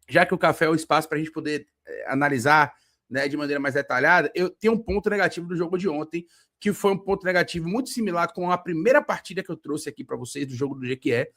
já que o café é o espaço para a gente poder analisar, né, de maneira mais detalhada, eu tenho um ponto negativo do jogo de ontem, que foi um ponto negativo muito similar com a primeira partida que eu trouxe aqui para vocês, do jogo do Jequié,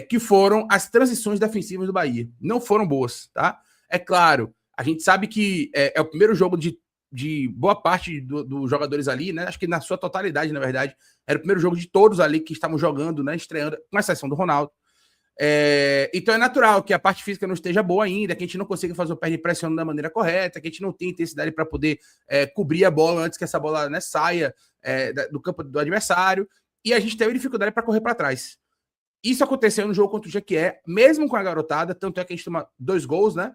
que foram as transições defensivas do Bahia. Não foram boas, tá? É claro, a gente sabe que é o primeiro jogo de boa parte dos jogadores ali, né? Acho que na sua totalidade, na verdade, era o primeiro jogo de todos ali que estavam jogando, né? Estreando, com exceção do Ronaldo. Então é natural que a parte física não esteja boa ainda, que a gente não consiga fazer o pé de pressão da maneira correta, que a gente não tenha intensidade para poder cobrir a bola antes que essa bola, né, saia do campo do adversário, e a gente teve dificuldade para correr para trás. Isso aconteceu no jogo contra o Jequié, mesmo com a garotada, tanto é que a gente toma 2 gols, né?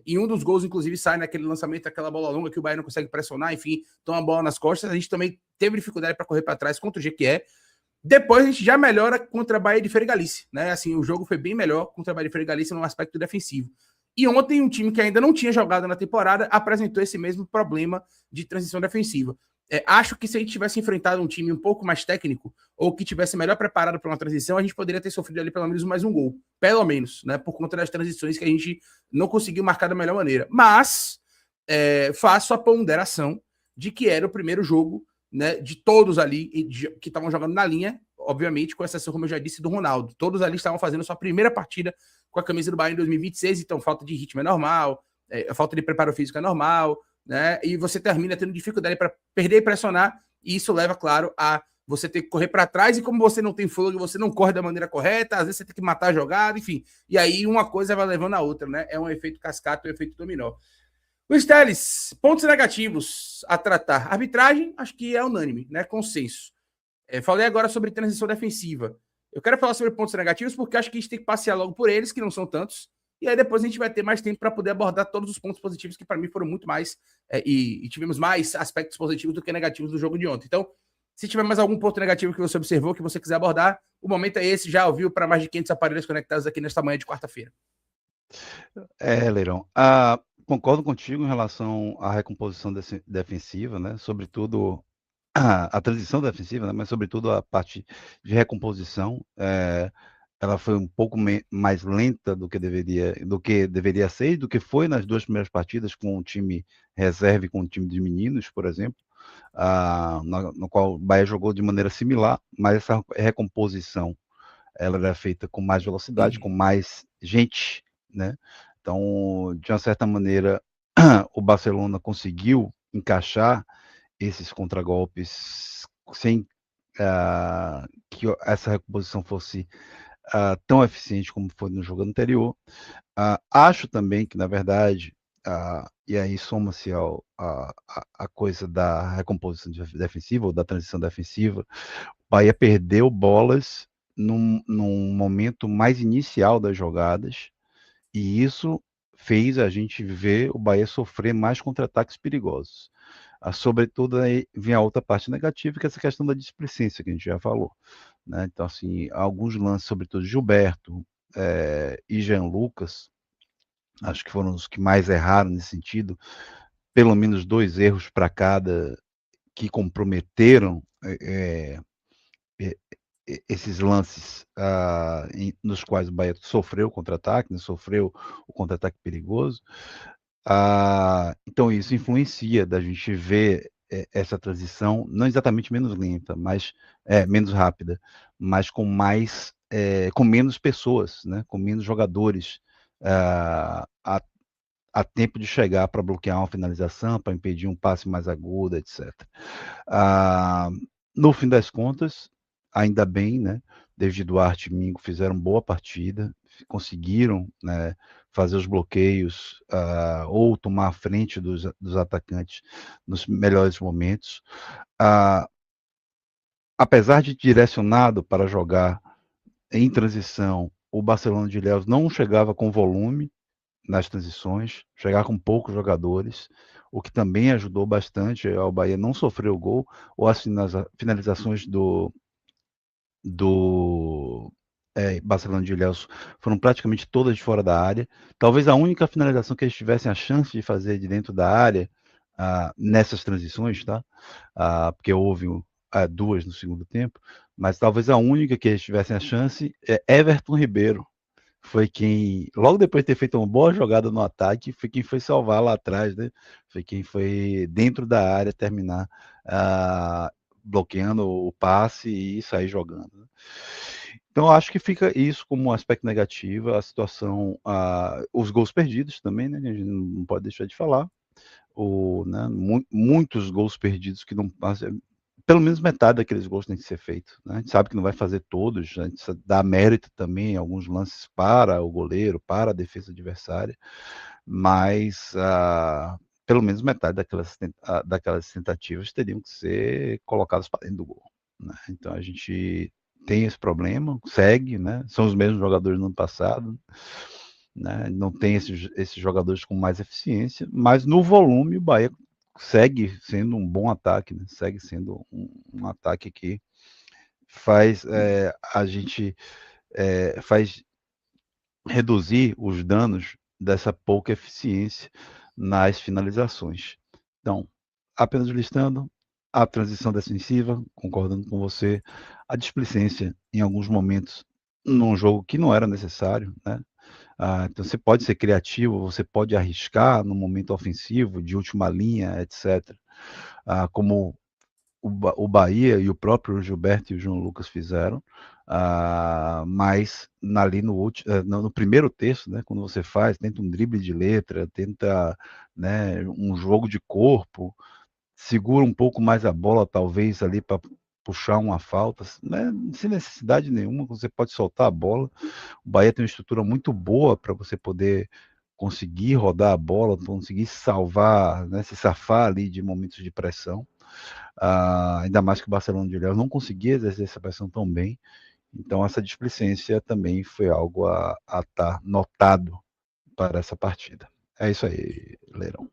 E um dos gols, inclusive, sai naquele lançamento, aquela bola longa que o Bahia não consegue pressionar, enfim, toma a bola nas costas. A gente também teve dificuldade para correr para trás contra o Jequié. Depois a gente já melhora contra a Bahia de Feira e Galícia, né? Assim, o jogo foi bem melhor contra a Bahia de Feira e Galícia no aspecto defensivo. E ontem um time que ainda não tinha jogado na temporada apresentou esse mesmo problema de transição defensiva. Acho que se a gente tivesse enfrentado um time um pouco mais técnico, ou que tivesse melhor preparado para uma transição, a gente poderia ter sofrido ali pelo menos mais um gol. Pelo menos, né? Por conta das transições que a gente não conseguiu marcar da melhor maneira. Mas faço a ponderação de que era o primeiro jogo, né, de todos ali que estavam jogando na linha, obviamente, com exceção, como eu já disse, do Ronaldo. Todos ali estavam fazendo sua primeira partida com a camisa do Bahia em 2026, então falta de ritmo é normal, falta de preparo físico é normal, né? E você termina tendo dificuldade para perder e pressionar, e isso leva, claro, a você ter que correr para trás, e como você não tem fôlego, você não corre da maneira correta, às vezes você tem que matar a jogada, enfim. E aí uma coisa vai levando a outra, né? É um efeito cascata, um efeito dominó. Luiz Teles, pontos negativos a tratar. Arbitragem, acho que é unânime, né? Consenso. Falei agora sobre transição defensiva. Eu quero falar sobre pontos negativos porque acho que a gente tem que passear logo por eles, que não são tantos, e aí depois a gente vai ter mais tempo para poder abordar todos os pontos positivos, que para mim foram muito mais, e tivemos mais aspectos positivos do que negativos do jogo de ontem. Então, se tiver mais algum ponto negativo que você observou, que você quiser abordar, o momento é esse, já ouviu para mais de 500 aparelhos conectados aqui nesta manhã de quarta-feira. Leirão, concordo contigo em relação à recomposição defensiva, né? Sobretudo a transição defensiva, né? Mas sobretudo a parte de recomposição. Ela foi um pouco mais lenta do que deveria ser, do que foi nas 2 primeiras partidas com o time reserva e com o time de meninos, por exemplo, no qual o Bahia jogou de maneira similar, mas essa recomposição ela era feita com mais velocidade, com mais gente, né? Então, de uma certa maneira, o Barcelona conseguiu encaixar esses contragolpes sem que essa recomposição fosse tão eficiente como foi no jogo anterior. Acho também que, na verdade, e aí soma-se a coisa da recomposição defensiva, ou da transição defensiva, o Bahia perdeu bolas num momento mais inicial das jogadas, e isso fez a gente ver o Bahia sofrer mais contra-ataques perigosos. Sobretudo, aí vem a outra parte negativa, que é essa questão da displicência, que a gente já falou, né? Então, assim, alguns lances, sobretudo Gilberto e Jean Lucas, acho que foram os que mais erraram nesse sentido, pelo menos 2 erros para cada, que comprometeram esses lances nos quais o Bahia sofreu o contra-ataque, né? Sofreu o contra-ataque perigoso. Então isso influencia da gente ver essa transição não exatamente menos lenta, mas menos rápida, mas com menos pessoas, né? Com menos jogadores a tempo de chegar para bloquear uma finalização, para impedir um passe mais agudo, etc. No fim das contas, ainda bem, né? David Duarte e Mingo fizeram boa partida, conseguiram, né, fazer os bloqueios ou tomar a frente dos atacantes nos melhores momentos. Apesar de direcionado para jogar em transição, o Barcelona de Ilhéus não chegava com volume nas transições, chegava com poucos jogadores, o que também ajudou bastante ao Bahia não sofrer o gol, ou as finalizações do Barcelona de Ilhéus foram praticamente todas de fora da área. Talvez a única finalização que eles tivessem a chance de fazer de dentro da área nessas transições, tá? Porque houve 2 no segundo tempo, mas talvez a única que eles tivessem a chance é Everton Ribeiro, foi quem, logo depois de ter feito uma boa jogada no ataque, foi quem foi salvar lá atrás, né? Foi quem foi dentro da área terminar bloqueando o passe e sair jogando, né? Então, acho que fica isso como um aspecto negativo, a situação, os gols perdidos também, né? A gente não pode deixar de falar. Né, muitos gols perdidos que não passam. Pelo menos metade daqueles gols tem que ser feito, né? A gente sabe que não vai fazer todos, a gente dá mérito também em alguns lances para o goleiro, para a defesa adversária, mas pelo menos metade daquelas tentativas teriam que ser colocadas para dentro do gol, né? Então a gente tem esse problema, segue, né? São os mesmos jogadores no ano passado, né? Não tem esses jogadores com mais eficiência, mas no volume o Bahia segue sendo um bom ataque, né? Segue sendo um ataque que faz a gente faz reduzir os danos dessa pouca eficiência nas finalizações. Então, apenas listando, a transição defensiva, concordando com você, a displicência em alguns momentos num jogo que não era necessário, né? Então você pode ser criativo, você pode arriscar no momento ofensivo, de última linha, etc. Como o Bahia e o próprio Gilberto e o João Lucas fizeram, mas ali no primeiro terço, né, quando você tenta um drible de letra, tenta, né, um jogo de corpo, segura um pouco mais a bola, talvez, ali para puxar uma falta, né, sem necessidade nenhuma, você pode soltar a bola. O Bahia tem uma estrutura muito boa para você poder conseguir rodar a bola, conseguir salvar, né, se safar ali de momentos de pressão. Ainda mais que o Barcelona de Ilhéus não conseguia exercer essa pressão tão bem. Então essa displicência também foi algo a estar notado para essa partida. É isso aí, Leirão.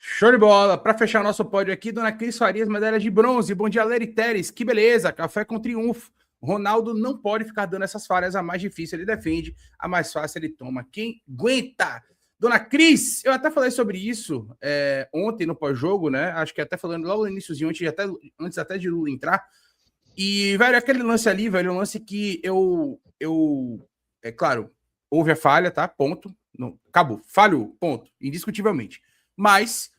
Show de bola. Para fechar o nosso pódio aqui, Dona Cris Farias, medalha de bronze. Bom dia, Lery Teres. Que beleza. Café com triunfo. Ronaldo não pode ficar dando essas falhas. A mais difícil ele defende, a mais fácil ele toma. Quem aguenta? Dona Cris, eu até falei sobre isso ontem no pós-jogo, né? Acho que até falando logo no iníciozinho, antes até de Lula entrar. E, velho, aquele lance ali, velho, um lance que é claro, houve a falha, tá? Ponto. Não, acabou. Falhou, ponto. Indiscutivelmente. Mas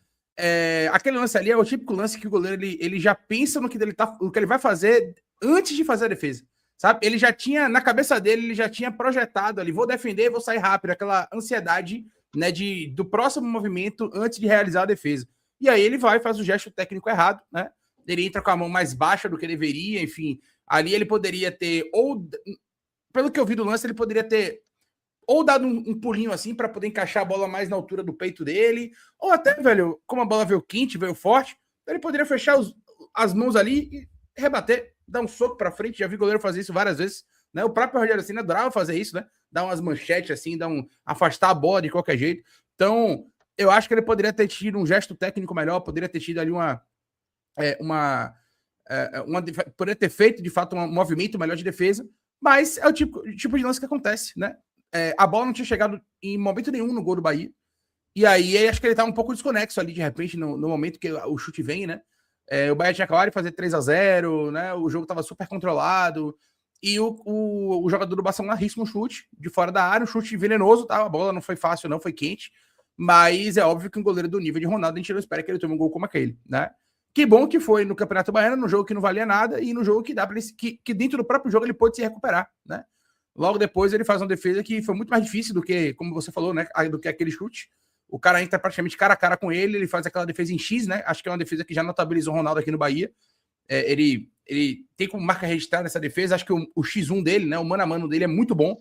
aquele lance ali é o típico lance que o goleiro ele já pensa no que ele vai fazer antes de fazer a defesa, sabe? Ele já tinha, na cabeça dele, ele já tinha projetado ali, vou defender, vou sair rápido, aquela ansiedade, né, do próximo movimento antes de realizar a defesa. E aí ele vai, faz o gesto técnico errado, né? Ele entra com a mão mais baixa do que deveria, enfim, ali ele poderia ter, ou pelo que eu vi do lance, ele poderia ter ou dado um pulinho assim para poder encaixar a bola mais na altura do peito dele, ou até, velho, como a bola veio quente, veio forte, ele poderia fechar as mãos ali e rebater, dar um soco para frente. Já vi goleiro fazer isso várias vezes, né? O próprio Rogério Ceni adorava fazer isso, né? Dar umas manchetes assim, afastar a bola de qualquer jeito. Então, eu acho que ele poderia ter tido um gesto técnico melhor, poderia ter tido ali poderia ter feito de fato um movimento melhor de defesa, mas é o tipo de lance que acontece, né? A bola não tinha chegado em momento nenhum no gol do Bahia. E aí acho que ele tá um pouco desconexo ali, de repente, no momento que o chute vem, né? O Bahia tinha acabado de fazer 3-0, né? O jogo tava super controlado. E o jogador do Barcelona arrisca um chute de fora da área, um chute venenoso, tá? A bola não foi fácil, não, foi quente. Mas é óbvio que um goleiro do nível de Ronaldo, a gente não espera que ele tome um gol como aquele, né? Que bom que foi no Campeonato Baiano, no jogo que não valia nada, e no jogo que dá para ele, que dentro do próprio jogo ele pôde se recuperar, né? Logo depois ele faz uma defesa que foi muito mais difícil do que, como você falou, né? Do que aquele chute. O cara entra praticamente cara a cara com ele faz aquela defesa em X, né? Acho que é uma defesa que já notabilizou o Ronaldo aqui no Bahia. Ele tem como marca registrada essa defesa. Acho que o X1 dele, né? O mano a mano dele é muito bom.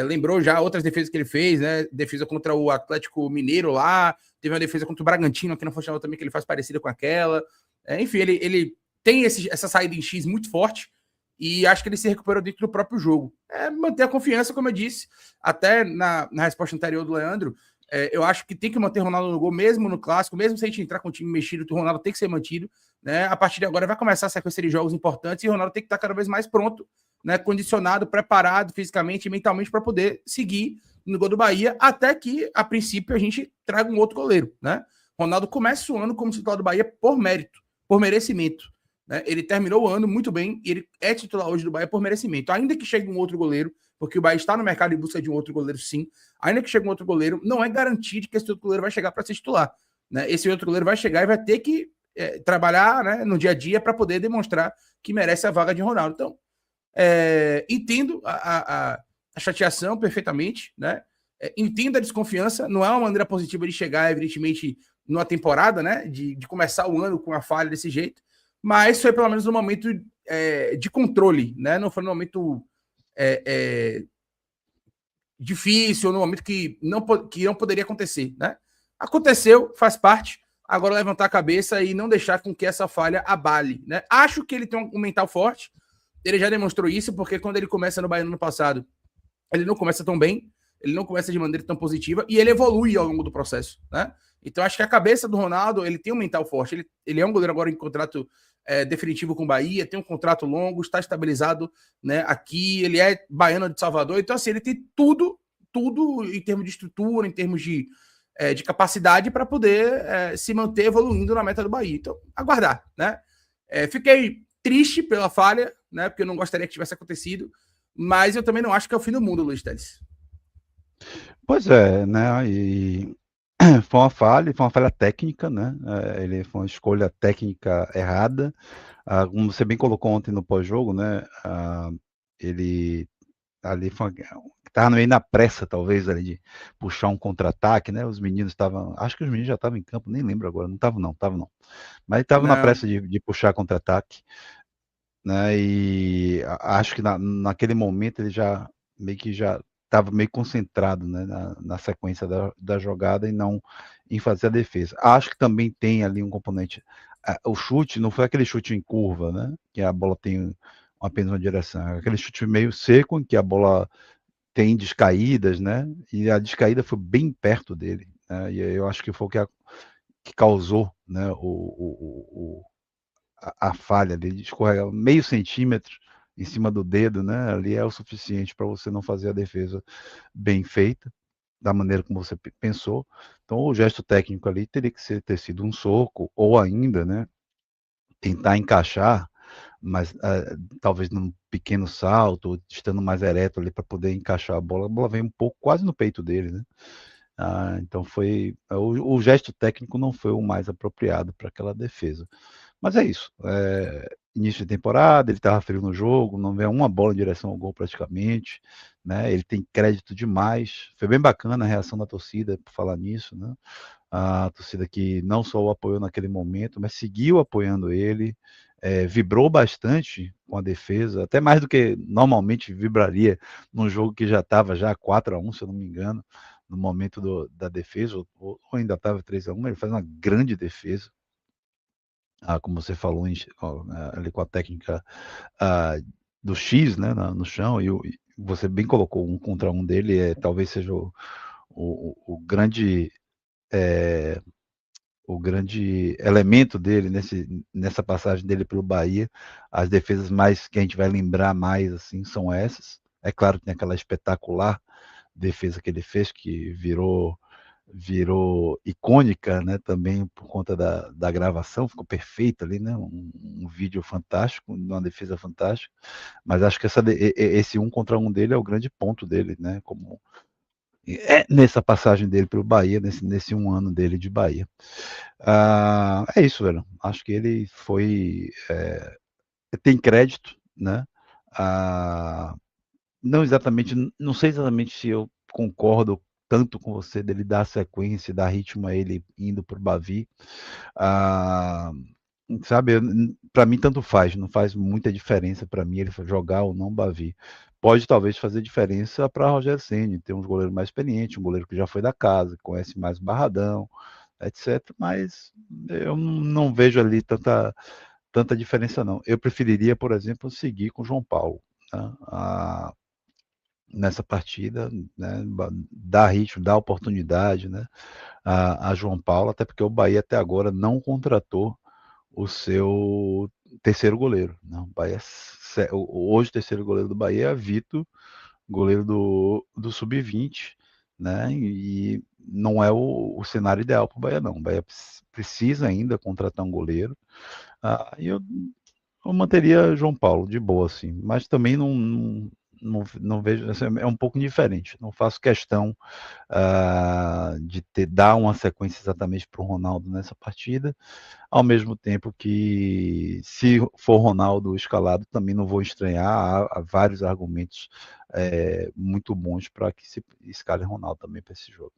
Lembrou já outras defesas que ele fez, né? Defesa contra o Atlético Mineiro lá. Teve uma defesa contra o Bragantino aqui no Funcional também, que ele faz parecida com aquela. Enfim, ele tem essa saída em X muito forte. E acho que ele se recuperou dentro do próprio jogo. Manter a confiança, como eu disse, até na resposta anterior do Leandro, eu acho que tem que manter o Ronaldo no gol, mesmo no Clássico, mesmo se a gente entrar com o time mexido, o Ronaldo tem que ser mantido, né? A partir de agora vai começar a sequência de jogos importantes e o Ronaldo tem que estar cada vez mais pronto, né? Condicionado, preparado fisicamente e mentalmente para poder seguir no gol do Bahia, até que, a princípio, a gente traga um outro goleiro, né? Ronaldo começa o ano como titular do Bahia por mérito, por merecimento. Né? Ele terminou o ano muito bem e ele é titular hoje do Bahia por merecimento. Ainda que chegue um outro goleiro porque o Bahia está no mercado em busca de um outro goleiro, sim. Ainda que chegue um outro goleiro, não é garantido que esse outro goleiro vai chegar para ser titular. Né? Esse outro goleiro vai chegar e vai ter que trabalhar, né, no dia a dia para poder demonstrar que merece a vaga de Ronaldo. Então, entendo a chateação perfeitamente, né? Entendo a desconfiança, não é uma maneira positiva de chegar, evidentemente, numa temporada, né? De começar o ano com a falha desse jeito, mas foi pelo menos um momento de controle, né? Não foi um momento difícil, num momento que não poderia acontecer, né? Aconteceu, faz parte. Agora levantar a cabeça e não deixar com que essa falha abale, né? Acho que ele tem um mental forte. Ele já demonstrou isso, porque quando ele começa no Bahia no ano passado, ele não começa tão bem, ele não começa de maneira tão positiva e ele evolui ao longo do processo, né? Então acho que a cabeça do Ronaldo, ele tem um mental forte. Ele é um goleiro agora em contrato definitivo com o Bahia, tem um contrato longo, está estabilizado, né, aqui, ele é baiano de Salvador, então assim, ele tem tudo em termos de estrutura, em termos de capacidade para poder se manter evoluindo na meta do Bahia. Então, aguardar, né? Fiquei triste pela falha, né? Porque eu não gostaria que tivesse acontecido, mas eu também não acho que é o fim do mundo, Luiz Teles. Pois é, né? E foi uma falha técnica, né? Ele foi uma escolha técnica errada. Como você bem colocou ontem no pós-jogo, né? Ele ali estava meio na pressa, talvez, ali, de puxar um contra-ataque, né? Os meninos estavam. Acho que os meninos já estavam em campo, nem lembro agora. Não estavam, não. Mas estavam na pressa de puxar contra-ataque, né? E acho que naquele momento ele já estava meio concentrado, né, na sequência da jogada e não em fazer a defesa. Acho que também tem ali um componente. O chute não foi aquele chute em curva, né? Que a bola tem apenas uma direção. É aquele chute meio seco em que a bola tem descaídas, né? E a descaída foi bem perto dele, né? E eu acho que foi o que causou, né, a falha dele, de escorregar meio centímetro em cima do dedo, né? Ali é o suficiente para você não fazer a defesa bem feita, da maneira como você pensou. Então, o gesto técnico ali teria que ter sido um soco, ou ainda, né, tentar encaixar, mas talvez num pequeno salto, estando mais ereto ali para poder encaixar a bola vem um pouco quase no peito dele, né? Então o gesto técnico não foi o mais apropriado para aquela defesa. Mas é isso. Início de temporada, ele estava frio no jogo, não vê uma bola em direção ao gol praticamente, né? Ele tem crédito demais. Foi bem bacana a reação da torcida por falar nisso, né? A torcida que não só o apoiou naquele momento, mas seguiu apoiando ele, vibrou bastante com a defesa, até mais do que normalmente vibraria num jogo que já estava já 4-1, se eu não me engano, no momento da defesa, ou ainda estava 3-1, ele faz uma grande defesa. Como você falou, ali com a técnica do X, né, no chão, e você bem colocou um contra um dele, talvez seja o grande elemento dele nessa passagem dele pelo Bahia. As defesas mais que a gente vai lembrar mais assim são essas. É claro que tem aquela espetacular defesa que ele fez, que virou icônica, né, também por conta da gravação, ficou perfeita ali, né, um vídeo fantástico, uma defesa fantástica, mas acho que esse 1 contra 1 dele é o grande ponto dele, né, como nessa passagem dele pelo Bahia, nesse 1 ano dele de Bahia. É isso, velho, acho que ele tem crédito, né, não sei exatamente se eu concordo tanto com você dele dar sequência, dar ritmo a ele indo para o Bavi. Sabe, para mim tanto faz, não faz muita diferença para mim ele jogar ou não Bavi. Pode talvez fazer diferença para Rogério Ceni, ter um goleiro mais experiente, um goleiro que já foi da casa, conhece mais o Barradão, etc. Mas eu não vejo ali tanta diferença não. Eu preferiria, por exemplo, seguir com o João Paulo, né? Nessa partida, né, dar ritmo, dar oportunidade, né, a João Paulo, até porque o Bahia até agora não contratou o seu terceiro goleiro. Não, o Bahia, hoje o terceiro goleiro do Bahia é Vitor, goleiro do Sub-20, né, e não é o cenário ideal para o Bahia, não. O Bahia precisa ainda contratar um goleiro. E eu manteria João Paulo de boa, assim, mas também não vejo, assim, é um pouco diferente. Não faço questão de dar uma sequência exatamente para o Ronaldo nessa partida, ao mesmo tempo que, se for Ronaldo escalado, também não vou estranhar. Há vários argumentos muito bons para que se escale Ronaldo também para esse jogo.